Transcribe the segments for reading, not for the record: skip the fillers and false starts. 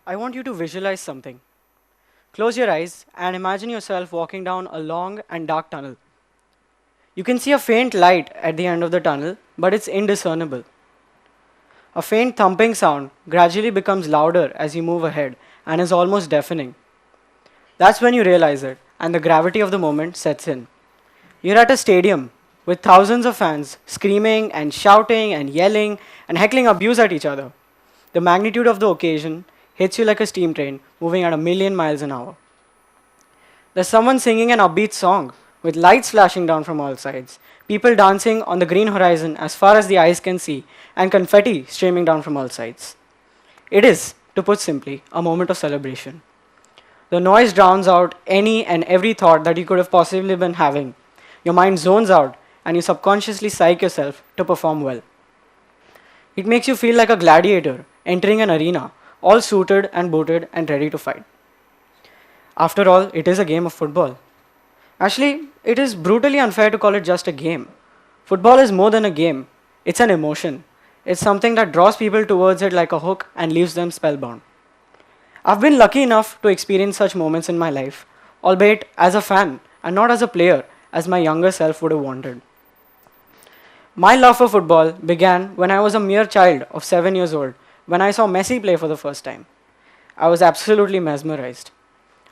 I want you to visualize something. Close your eyes and imagine yourself walking down a long and dark tunnel. You can see a faint light at the end of the tunnel, but it's indiscernible. A faint thumping sound gradually becomes louder as you move ahead and is almost deafening. That's when you realize it, and the gravity of the moment sets in. You're at a stadium with thousands of fans screaming and shouting and yelling and heckling abuse at each other. The magnitude of the occasion hits you like a steam train moving at a million miles an hour. There's someone singing an upbeat song with lights flashing down from all sides, people dancing on the green horizon as far as the eyes can see, and confetti streaming down from all sides. It is, to put simply, a moment of celebration. The noise drowns out any and every thought that you could have possibly been having. Your mind zones out, and you subconsciously psych yourself to perform well. It makes you feel like a gladiator entering an arena, all suited and booted and ready to fight. After all, it is a game of football. Actually, it is brutally unfair to call it just a game. Football is more than a game, it's an emotion. It's something that draws people towards it like a hook and leaves them spellbound. I've been lucky enough to experience such moments in my life, albeit as a fan and not as a player, as my younger self would have wanted. My love for football began when I was a mere child of 7 years old, when I saw Messi play for the first time. I was absolutely mesmerized.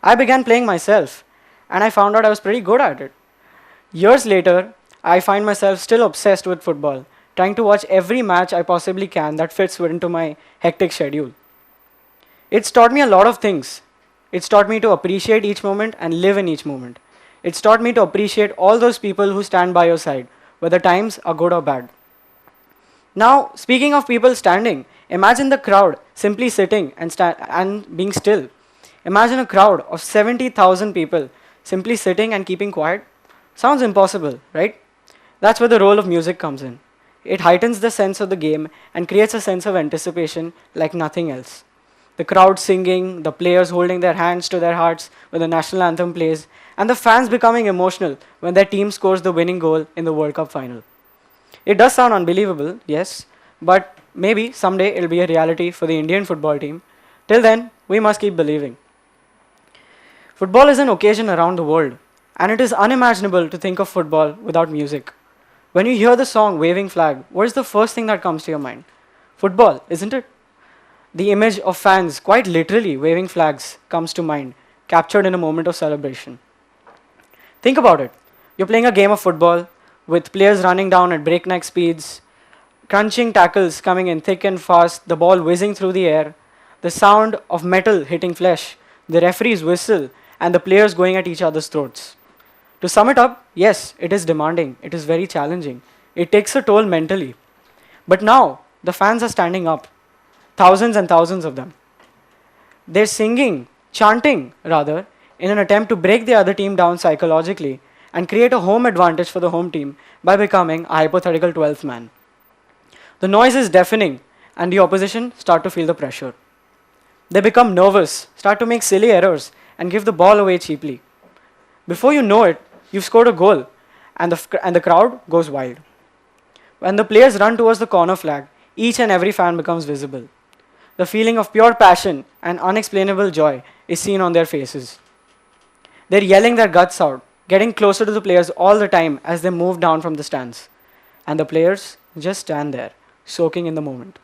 I began playing myself, and I found out I was pretty good at it. Years later, I find myself still obsessed with football, trying to watch every match I possibly can that fits into my hectic schedule. It's taught me a lot of things. It's taught me to appreciate each moment and live in each moment. It's taught me to appreciate all those people who stand by your side, whether times are good or bad. Now, speaking of people standing, imagine the crowd simply sitting and being still. Imagine a crowd of 70,000 people simply sitting and keeping quiet. Sounds impossible, right? That's where the role of music comes in. It heightens the sense of the game and creates a sense of anticipation like nothing else. The crowd singing, the players holding their hands to their hearts when the national anthem plays, and the fans becoming emotional when their team scores the winning goal in the World Cup final. It does sound unbelievable, yes, but maybe someday it'll be a reality for the Indian football team. Till then, we must keep believing. Football is an occasion around the world, and it is unimaginable to think of football without music. When you hear the song Waving Flag, what is the first thing that comes to your mind? Football, isn't it? The image of fans quite literally waving flags comes to mind, captured in a moment of celebration. Think about it. You're playing a game of football with players running down at breakneck speeds, crunching tackles coming in thick and fast, the ball whizzing through the air, the sound of metal hitting flesh, the referee's whistle, and the players going at each other's throats. To sum it up, yes, it is demanding, it is very challenging, it takes a toll mentally. But now, the fans are standing up, thousands and thousands of them. They're singing, chanting rather, in an attempt to break the other team down psychologically and create a home advantage for the home team by becoming a hypothetical 12th man. The noise is deafening, and the opposition start to feel the pressure. They become nervous, start to make silly errors, and give the ball away cheaply. Before you know it, you've scored a goal, and the crowd goes wild. When the players run towards the corner flag, each and every fan becomes visible. The feeling of pure passion and unexplainable joy is seen on their faces. They're yelling their guts out, getting closer to the players all the time as they move down from the stands. And the players just stand there, soaking in the moment.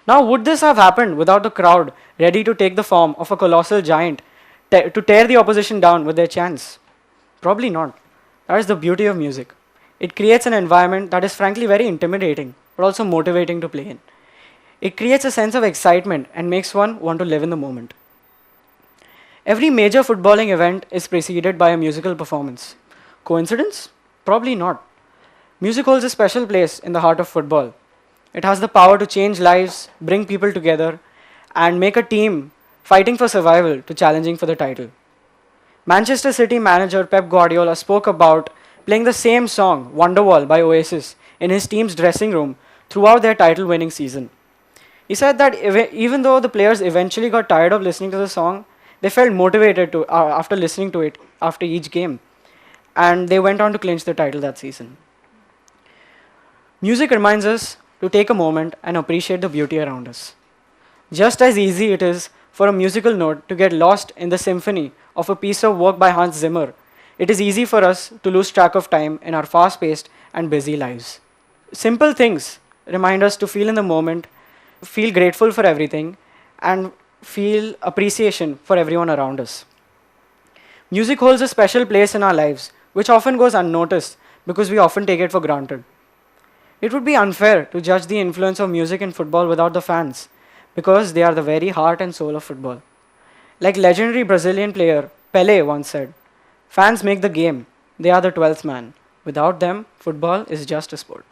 Now, would this have happened without the crowd ready to take the form of a colossal giant to tear the opposition down with their chants? Probably not. That is the beauty of music. It creates an environment that is frankly very intimidating, but also motivating to play in. It creates a sense of excitement and makes one want to live in the moment. Every major footballing event is preceded by a musical performance. Coincidence? Probably not. Music holds a special place in the heart of football. It has the power to change lives, bring people together, and make a team fighting for survival to challenging for the title. Manchester City manager Pep Guardiola spoke about playing the same song, Wonderwall by Oasis, in his team's dressing room throughout their title-winning season. He said that even though the players eventually got tired of listening to the song, they felt motivated after listening to it after each game, and they went on to clinch the title that season. Music reminds us to take a moment and appreciate the beauty around us. Just as easy it is for a musical note to get lost in the symphony of a piece of work by Hans Zimmer, it is easy for us to lose track of time in our fast paced and busy lives. Simple things remind us to feel in the moment, feel grateful for everything, and feel appreciation for everyone around us. Music holds a special place in our lives, which often goes unnoticed because we often take it for granted. It would be unfair to judge the influence of music in football without the fans, because they are the very heart and soul of football. Like legendary Brazilian player Pele once said, fans make the game, they are the 12th man. Without them, football is just a sport.